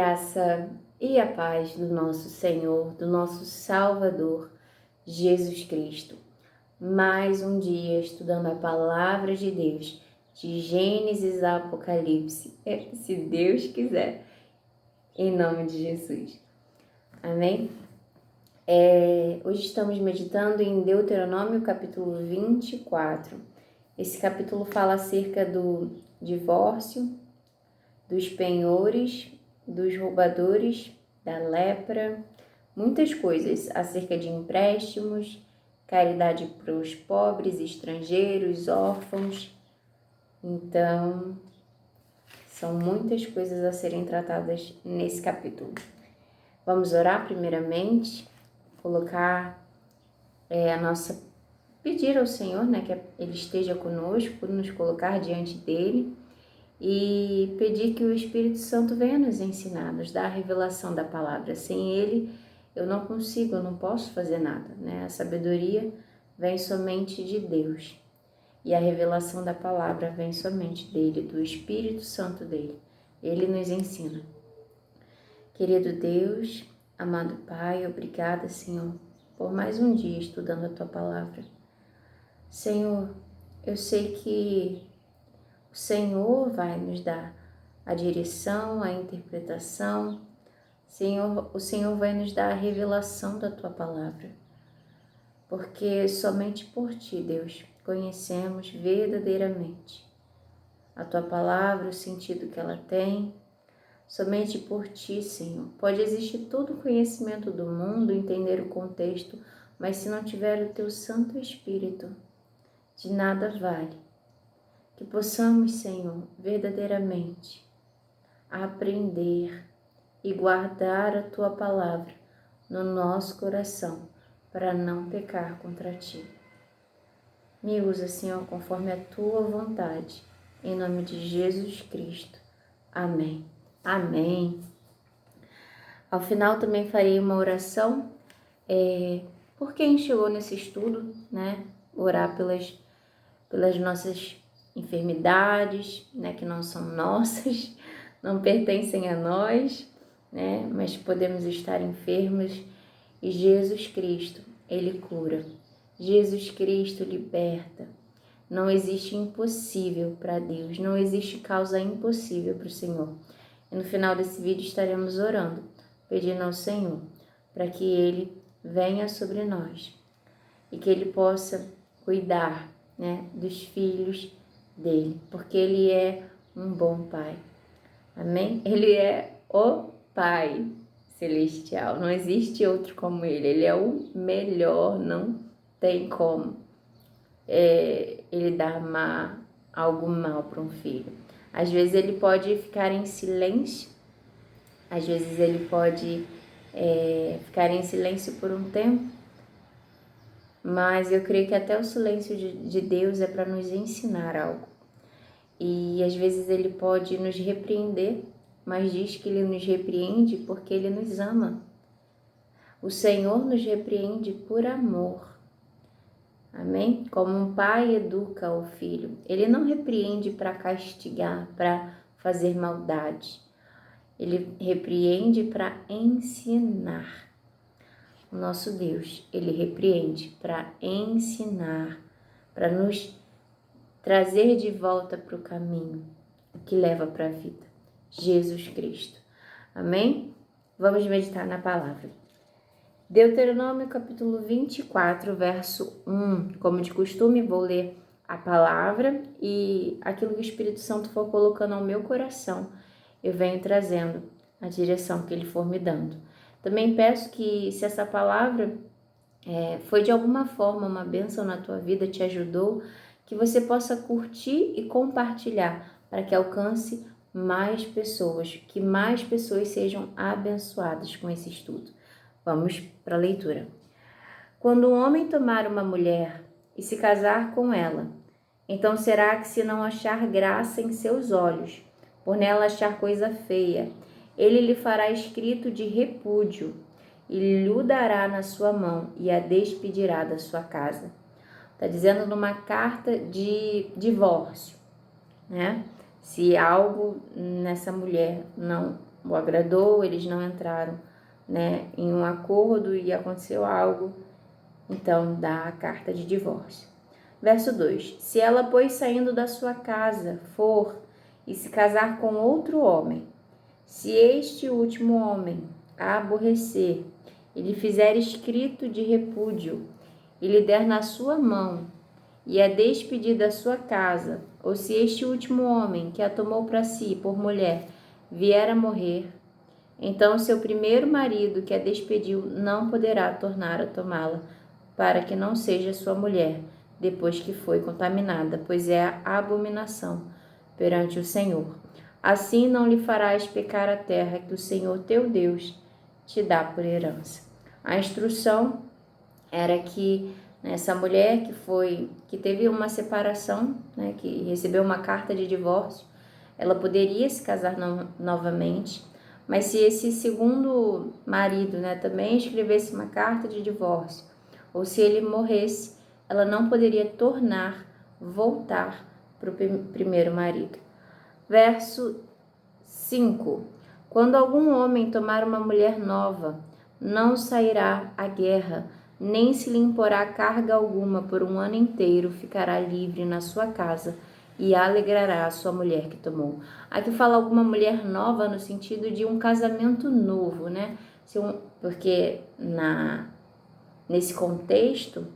Graça e a paz do nosso Senhor, do nosso Salvador, Jesus Cristo. Mais um dia estudando a Palavra de Deus, de Gênesis a Apocalipse, se Deus quiser, em nome de Jesus. Amém? Hoje estamos meditando em Deuteronômio capítulo 24. Esse capítulo fala acerca do divórcio, dos penhores, dos roubadores, da lepra, muitas coisas acerca de empréstimos, caridade para os pobres, estrangeiros, órfãos. Então, são muitas coisas a serem tratadas nesse capítulo. Vamos orar primeiramente, colocar pedir ao Senhor, que Ele esteja conosco, nos colocar diante dEle, e pedir que o Espírito Santo venha nos ensinar, nos dar a revelação da palavra. Sem Ele, eu não posso fazer nada, A sabedoria vem somente de Deus e a revelação da palavra vem somente dEle, do Espírito Santo dEle. Ele nos ensina. Querido Deus, amado Pai, obrigada, Senhor, por mais um dia estudando a Tua palavra. Senhor, eu sei que o Senhor vai nos dar a direção, a interpretação. O Senhor vai nos dar a revelação da Tua palavra. Porque somente por Ti, Deus, conhecemos verdadeiramente a Tua palavra, o sentido que ela tem. Somente por Ti, Senhor. Pode existir todo o conhecimento do mundo, entender o contexto, mas se não tiver o Teu Santo Espírito, de nada vale. Que possamos, Senhor, verdadeiramente aprender e guardar a Tua palavra no nosso coração para não pecar contra Ti. Me usa, Senhor, conforme a Tua vontade, em nome de Jesus Cristo. Amém. Amém. Ao final também farei uma oração por quem chegou nesse estudo, Orar pelas nossas enfermidades, que não são nossas, não pertencem a nós, mas podemos estar enfermos e Jesus Cristo, Ele cura. Jesus Cristo liberta. Não existe impossível para Deus, não existe causa impossível para o Senhor. E no final desse vídeo estaremos orando, pedindo ao Senhor para que Ele venha sobre nós e que Ele possa cuidar, dos filhos dele, porque Ele é um bom Pai. Amém? Ele é o Pai Celestial, não existe outro como Ele é o melhor, não tem como Ele dar algo mal para um filho. Às vezes Ele pode ficar em silêncio, às vezes Ele pode ficar em silêncio por um tempo, mas eu creio que até o silêncio de Deus é para nos ensinar algo. E às vezes Ele pode nos repreender, mas diz que Ele nos repreende porque Ele nos ama. O Senhor nos repreende por amor. Amém? Como um pai educa o filho. Ele não repreende para castigar, para fazer maldade. Ele repreende para ensinar. O nosso Deus, Ele repreende para ensinar, para nos trazer de volta para o caminho que leva para a vida. Jesus Cristo. Amém? Vamos meditar na palavra. Deuteronômio capítulo 24, verso 1. Como de costume, vou ler a palavra e aquilo que o Espírito Santo for colocando ao meu coração, eu venho trazendo a direção que Ele for me dando. Também peço que, se essa palavra foi de alguma forma uma bênção na tua vida, te ajudou, que você possa curtir e compartilhar para que alcance mais pessoas, que mais pessoas sejam abençoadas com esse estudo. Vamos para a leitura. Quando um homem tomar uma mulher e se casar com ela, então será que, se não achar graça em seus olhos, por nela achar coisa feia, ele lhe fará escrito de repúdio e lhe dará na sua mão e a despedirá da sua casa. Está dizendo numa carta de divórcio, Se algo nessa mulher não o agradou, eles não entraram, né, em um acordo e aconteceu algo, então dá a carta de divórcio. Verso 2: se ela, pois, saindo da sua casa, for e se casar com outro homem, se este último homem a aborrecer, e lhe fizer escrito de repúdio, e lhe der na sua mão, e a despedir da sua casa, ou se este último homem que a tomou para si por mulher vier a morrer, então seu primeiro marido que a despediu não poderá tornar a tomá-la, para que não seja sua mulher, depois que foi contaminada, pois é a abominação perante o Senhor. Assim não lhe farás pecar a terra que o Senhor teu Deus te dá por herança. A instrução era que essa mulher que teve uma separação, né, que recebeu uma carta de divórcio, ela poderia se casar novamente, mas se esse segundo marido, né, também escrevesse uma carta de divórcio, ou se ele morresse, ela não poderia voltar para o primeiro marido. Verso 5: quando algum homem tomar uma mulher nova, não sairá à guerra, nem se lhe imporá carga alguma por um ano inteiro, ficará livre na sua casa e alegrará a sua mulher que tomou. Aqui fala alguma mulher nova no sentido de um casamento novo, né? Porque nesse contexto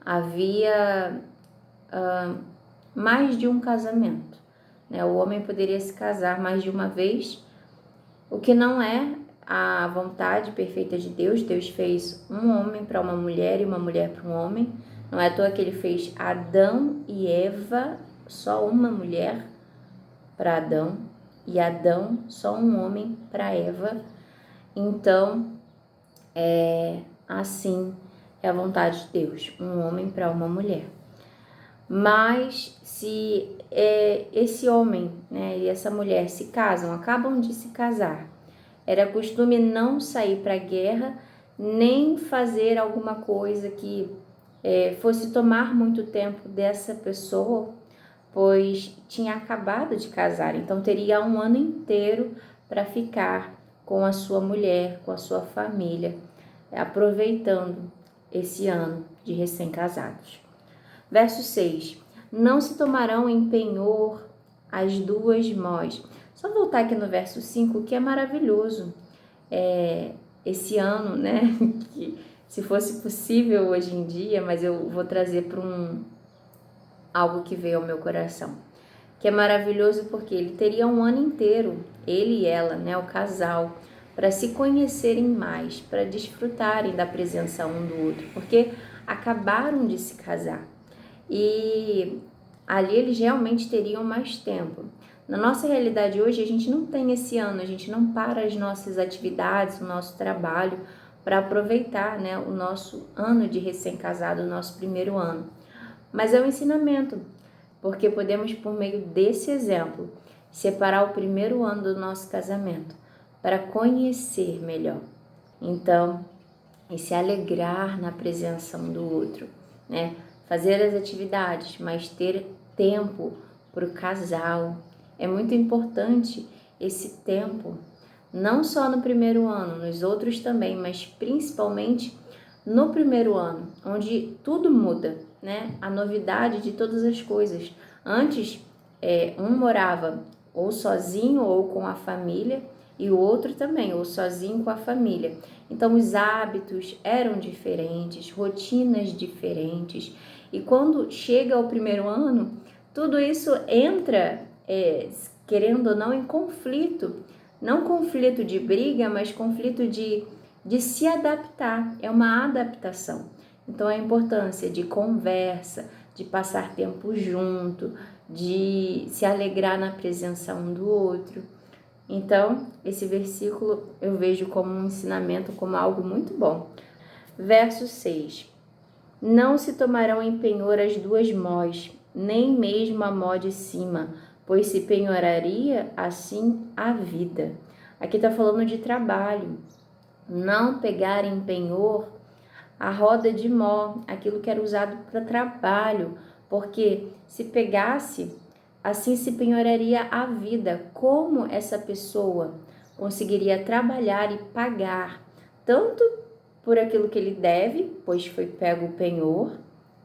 havia mais de um casamento, né? O homem poderia se casar mais de uma vez, o que não é a vontade perfeita de Deus. Deus fez um homem para uma mulher e uma mulher para um homem. Não é à toa que ele fez Adão e Eva, só uma mulher para Adão, e Adão, só um homem para Eva. Então, assim é a vontade de Deus, um homem para uma mulher. Mas se esse homem, né, e essa mulher se casam, acabam de se casar, era costume não sair para a guerra, nem fazer alguma coisa que fosse tomar muito tempo dessa pessoa, pois tinha acabado de casar, então teria um ano inteiro para ficar com a sua mulher, com a sua família, aproveitando esse ano de recém-casados. Verso 6: não se tomarão em penhor as duas mós. Só voltar aqui no verso 5, que é maravilhoso. Esse ano, né, que se fosse possível hoje em dia, mas eu vou trazer para algo que veio ao meu coração, que é maravilhoso porque ele teria um ano inteiro, ele e ela, né, o casal, para se conhecerem mais, para desfrutarem da presença um do outro, porque acabaram de se casar e ali eles realmente teriam mais tempo. Na nossa realidade hoje, a gente não tem esse ano, a gente não para as nossas atividades, o nosso trabalho, para aproveitar, né, o nosso ano de recém-casado, o nosso primeiro ano. Mas é um ensinamento, porque podemos, por meio desse exemplo, separar o primeiro ano do nosso casamento para conhecer melhor. Então, e se alegrar na presença um do outro, né? Fazer as atividades, mas ter tempo para o casal. É muito importante esse tempo, não só no primeiro ano, nos outros também, mas principalmente no primeiro ano, onde tudo muda, né? A novidade de todas as coisas. Antes, um morava ou sozinho ou com a família, e o outro também, ou sozinho com a família. Então, os hábitos eram diferentes, rotinas diferentes. E quando chega ao primeiro ano, tudo isso entra, querendo ou não, em conflito. Não conflito de briga, mas conflito de se adaptar. É uma adaptação. Então, a importância de conversa, de passar tempo junto, de se alegrar na presença um do outro. Então, esse versículo eu vejo como um ensinamento, como algo muito bom. Verso 6. Não se tomarão em penhor as duas mós, nem mesmo a mó de cima, pois se penhoraria assim a vida. Aqui está falando de trabalho. Não pegar em penhor a roda de mó, aquilo que era usado para trabalho, porque se pegasse, assim se penhoraria a vida. Como essa pessoa conseguiria trabalhar e pagar tanto por aquilo que ele deve, pois foi pego o penhor,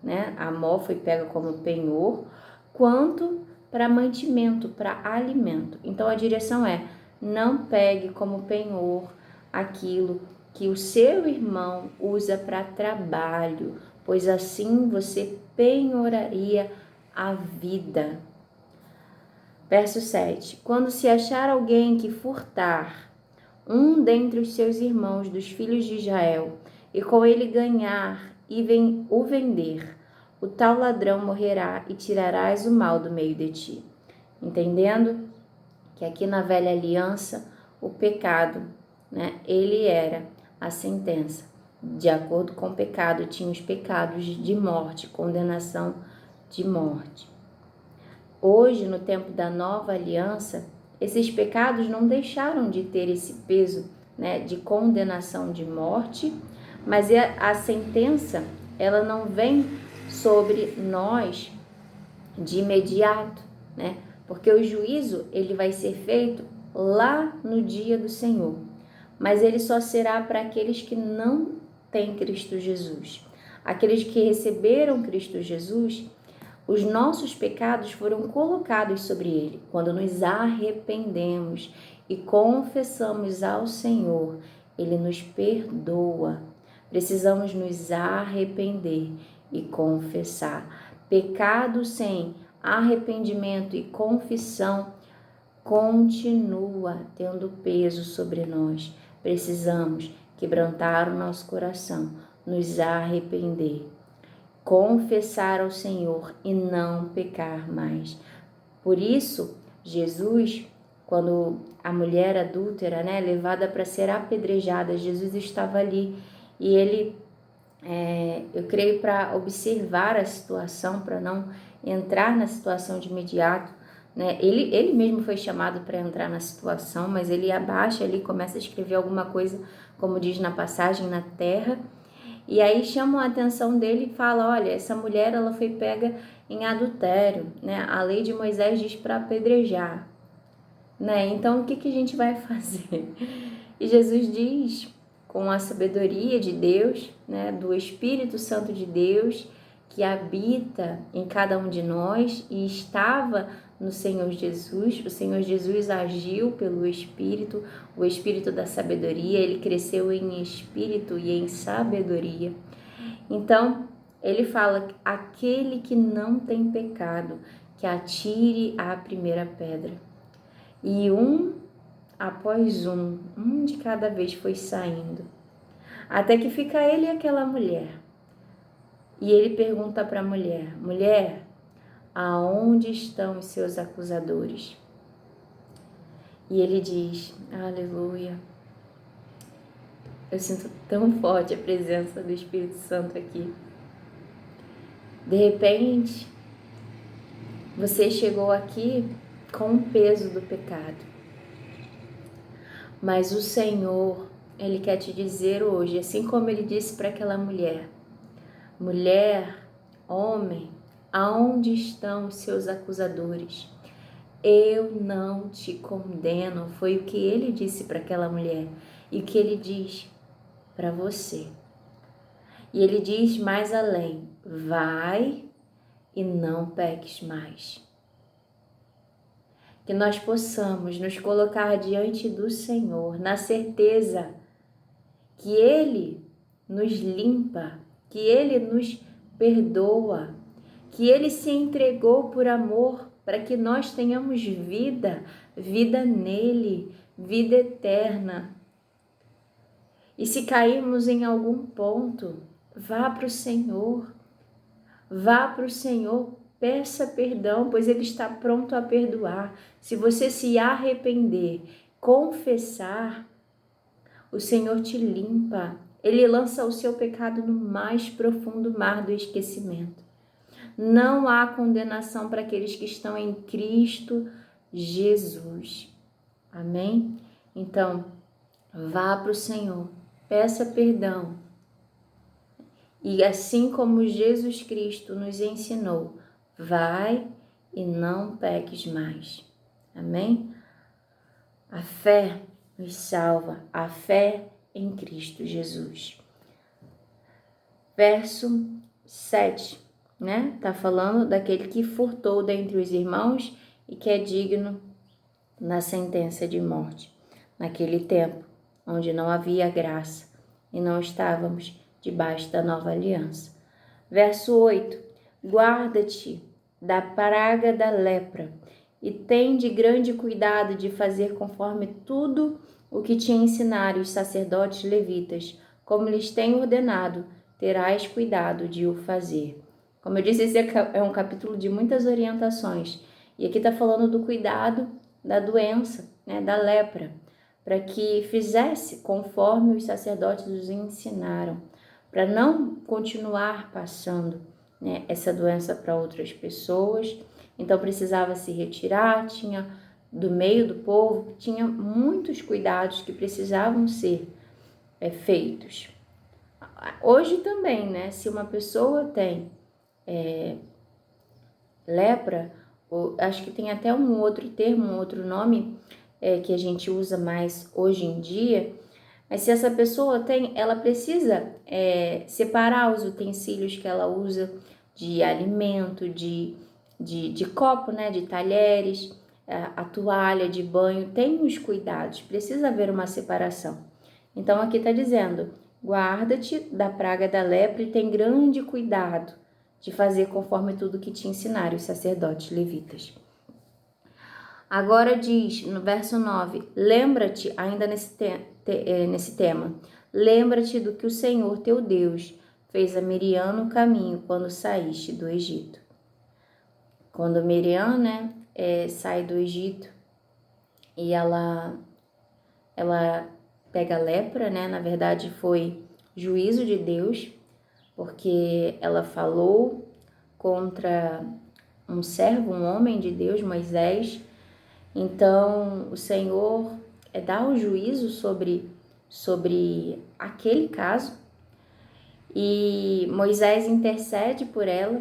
né? A mó foi pega como penhor, quanto para mantimento, para alimento. Então a direção é: não pegue como penhor aquilo que o seu irmão usa para trabalho, pois assim você penhoraria a vida. Verso 7. Quando se achar alguém que furtar um dentre os seus irmãos dos filhos de Israel, e com ele ganhar e o vender, o tal ladrão morrerá e tirarás o mal do meio de ti. Entendendo que aqui na velha aliança, o pecado, né, ele era a sentença. De acordo com o pecado, tinha os pecados de morte, condenação de morte. Hoje, no tempo da nova aliança, esses pecados não deixaram de ter esse peso, né, de condenação de morte, mas a sentença, ela não vem sobre nós de imediato, né? Porque o juízo, ele vai ser feito lá no dia do Senhor, mas ele só será para aqueles que não têm Cristo Jesus. Aqueles que receberam Cristo Jesus, os nossos pecados foram colocados sobre ele. Quando nos arrependemos e confessamos ao Senhor, ele nos perdoa. Precisamos nos arrepender e confessar. Pecado sem arrependimento e confissão continua tendo peso sobre nós. Precisamos quebrantar o nosso coração, nos arrepender, confessar ao Senhor e não pecar mais. Por isso, Jesus, quando a mulher adúltera, né, levada para ser apedrejada, Jesus estava ali e ele, eu creio, para observar a situação, para não entrar na situação de imediato, né? Ele mesmo foi chamado para entrar na situação, mas ele abaixa ali, começa a escrever alguma coisa, como diz na passagem, na terra. E aí chamam a atenção dele e fala: olha, essa mulher, ela foi pega em adultério, né? A lei de Moisés diz para apedrejar, né? Então o que a gente vai fazer? E Jesus diz, com a sabedoria de Deus, né, do Espírito Santo de Deus, que habita em cada um de nós e estava no Senhor Jesus. O Senhor Jesus agiu pelo Espírito, o Espírito da sabedoria, ele cresceu em espírito e em sabedoria. Então, ele fala: aquele que não tem pecado, que atire a primeira pedra. E um após um de cada vez foi saindo, até que fica ele e aquela mulher. E ele pergunta para a mulher: mulher, aonde estão os seus acusadores? E ele diz: aleluia. Eu sinto tão forte a presença do Espírito Santo aqui. De repente, você chegou aqui com o peso do pecado. Mas o Senhor, ele quer te dizer hoje, assim como ele disse para aquela mulher: mulher, homem, aonde estão os seus acusadores? Eu não te condeno. Foi o que ele disse para aquela mulher e o que ele diz para você. E ele diz mais além: vai e não peques mais. Que nós possamos nos colocar diante do Senhor na certeza que Ele nos limpa, que Ele nos perdoa, que Ele se entregou por amor para que nós tenhamos vida, vida nele, vida eterna. E se cairmos em algum ponto, vá para o Senhor, peça perdão, pois Ele está pronto a perdoar. Se você se arrepender, confessar, o Senhor te limpa. Ele lança o seu pecado no mais profundo mar do esquecimento. Não há condenação para aqueles que estão em Cristo Jesus. Amém? Então, vá para o Senhor, peça perdão. E assim como Jesus Cristo nos ensinou, vai e não peques mais. Amém? A fé nos salva, a fé em Cristo Jesus. Verso 7, né? Tá falando daquele que furtou dentre os irmãos e que é digno na sentença de morte. Naquele tempo, onde não havia graça e não estávamos debaixo da nova aliança. Verso 8, guarda-te da praga da lepra e tem de grande cuidado de fazer conforme tudo o que te ensinaram os sacerdotes levitas, como lhes tenho ordenado, terás cuidado de o fazer. Como eu disse, esse é um capítulo de muitas orientações. E aqui está falando do cuidado da doença, né, da lepra, para que fizesse conforme os sacerdotes os ensinaram, para não continuar passando, né, essa doença para outras pessoas. Então precisava se retirar, tinha do meio do povo, tinha muitos cuidados que precisavam ser feitos. Hoje também, né, se uma pessoa tem lepra, acho que tem até um outro termo, um outro nome que a gente usa mais hoje em dia, mas se essa pessoa tem, ela precisa separar os utensílios que ela usa de alimento, de copo, né, de talheres, a toalha de banho, tem os cuidados, precisa haver uma separação. Então aqui está dizendo, guarda-te da praga da lepra e tem grande cuidado de fazer conforme tudo que te ensinaram os sacerdotes levitas. Agora diz, no verso 9, lembra-te, ainda nesse tema, lembra-te do que o Senhor teu Deus fez a Miriam no caminho quando saíste do Egito. Quando Miriam, né, sai do Egito e ela pega lepra, né, na verdade foi juízo de Deus, porque ela falou contra um servo, um homem de Deus, Moisés. Então o Senhor dá o juízo sobre aquele caso e Moisés intercede por ela.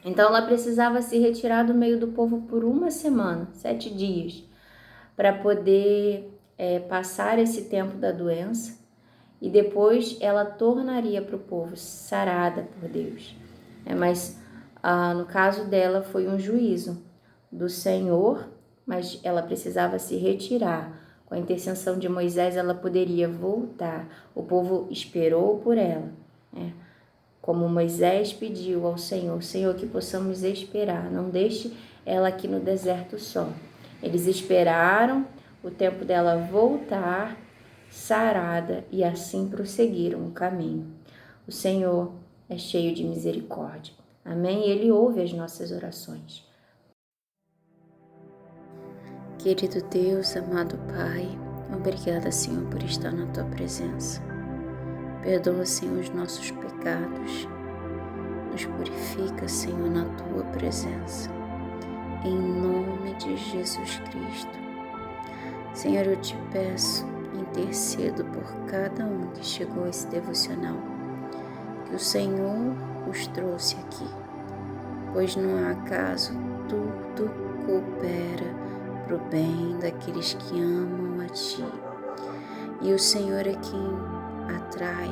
Então ela precisava se retirar do meio do povo por 1 semana, 7 dias, para poder passar esse tempo da doença e depois ela tornaria para o povo sarada por Deus. Mas no caso dela foi um juízo do Senhor, mas ela precisava se retirar. Com a intercessão de Moisés ela poderia voltar. O povo esperou por ela, né? Como Moisés pediu ao Senhor, Senhor, que possamos esperar, não deixe ela aqui no deserto só. Eles esperaram o tempo dela voltar sarada e assim prosseguiram o caminho. O Senhor é cheio de misericórdia. Amém? Ele ouve as nossas orações. Querido Deus, amado Pai, obrigada, Senhor, por estar na Tua presença. Perdoa, Senhor, os nossos pecados. Nos purifica, Senhor, na Tua presença. Em nome de Jesus Cristo. Senhor, eu te peço, intercedo por cada um que chegou a esse devocional, que o Senhor os trouxe aqui, pois não há acaso, tudo coopera para o bem daqueles que amam a Ti. E o Senhor é quem atrai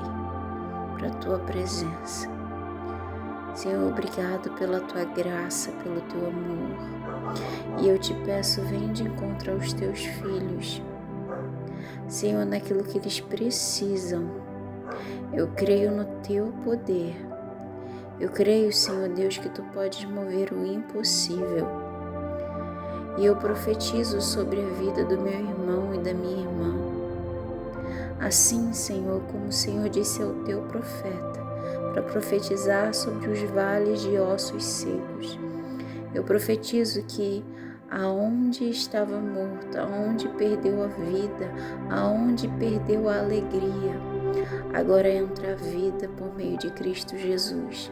para a Tua presença. Senhor, obrigado pela Tua graça, pelo Teu amor. E eu te peço, vem de encontro aos Teus filhos, Senhor, naquilo que eles precisam. Eu creio no Teu poder. Eu creio, Senhor Deus, que Tu podes mover o impossível. E eu profetizo sobre a vida do meu irmão e da minha irmã. Assim, Senhor, como o Senhor disse ao Teu profeta, para profetizar sobre os vales de ossos secos. Eu profetizo que aonde estava morto, aonde perdeu a vida, aonde perdeu a alegria, agora entra a vida por meio de Cristo Jesus.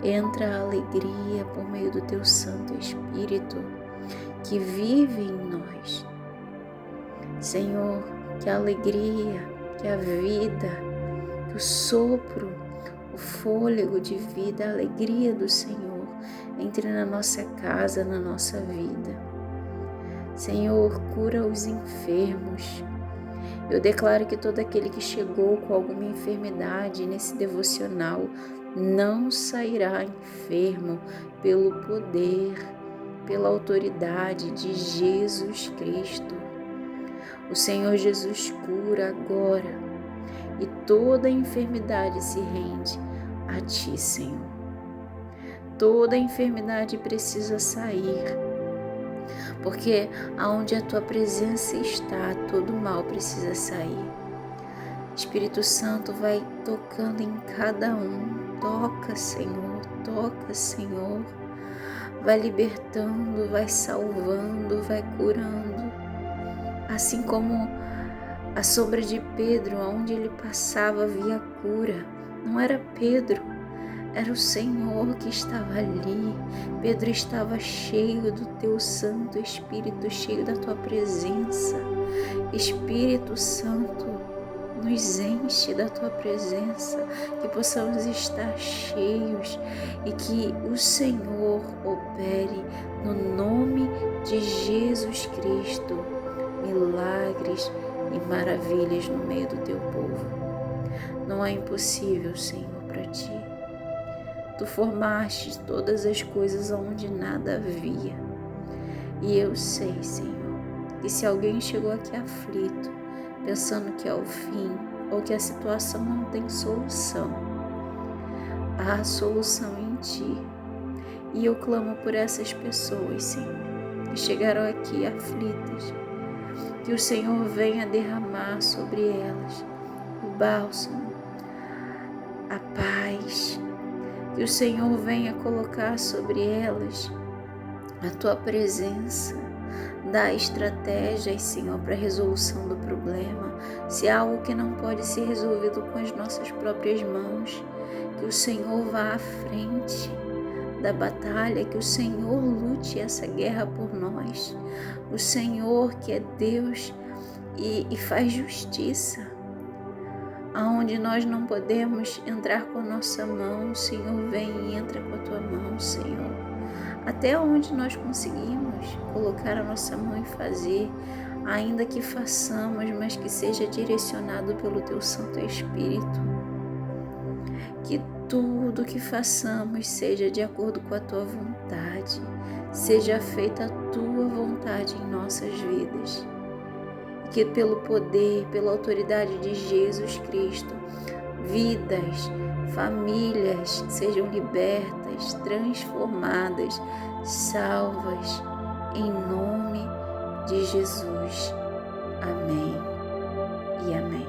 Entra a alegria por meio do Teu Santo Espírito, que vive em nós. Senhor, que a alegria, que a vida, que o sopro, o fôlego de vida, a alegria do Senhor entre na nossa casa, na nossa vida. Senhor, cura os enfermos. Eu declaro que todo aquele que chegou com alguma enfermidade nesse devocional não sairá enfermo pelo poder, pela autoridade de Jesus Cristo. O Senhor Jesus cura agora e toda enfermidade se rende a Ti, Senhor. Toda enfermidade precisa sair, porque aonde a Tua presença está, todo mal precisa sair. Espírito Santo vai tocando em cada um. Toca, Senhor, toca, Senhor. Vai libertando, vai salvando, vai curando. Assim como a sombra de Pedro, onde ele passava, havia cura. Não era Pedro, era o Senhor que estava ali. Pedro estava cheio do Teu Santo Espírito, cheio da Tua presença. Espírito Santo, nos enche da Tua presença, que possamos estar cheios e que o Senhor opere no nome de Jesus Cristo, milagres e maravilhas no meio do Teu povo. Não é impossível, Senhor, para Ti. Tu formaste todas as coisas onde nada havia. E eu sei, Senhor, que se alguém chegou aqui aflito, pensando que é o fim ou que a situação não tem solução, há solução em Ti. E eu clamo por essas pessoas, Senhor, que chegaram aqui aflitas, que o Senhor venha derramar sobre elas o bálsamo, a paz, que o Senhor venha colocar sobre elas a Tua presença, dá estratégias, Senhor, para a resolução do problema. Se há algo que não pode ser resolvido com as nossas próprias mãos, que o Senhor vá à frente da batalha, que o Senhor lute essa guerra por nós. O Senhor que é Deus e faz justiça. Aonde nós não podemos entrar com a nossa mão, o Senhor vem e entra com a Tua mão, Senhor. Até onde nós conseguimos colocar a nossa mão e fazer, ainda que façamos, mas que seja direcionado pelo Teu Santo Espírito. Que tudo que façamos seja de acordo com a Tua vontade, seja feita a Tua vontade em nossas vidas. Que pelo poder, pela autoridade de Jesus Cristo, vidas, famílias sejam libertas, transformadas, salvas, em nome de Jesus. Amém e amém.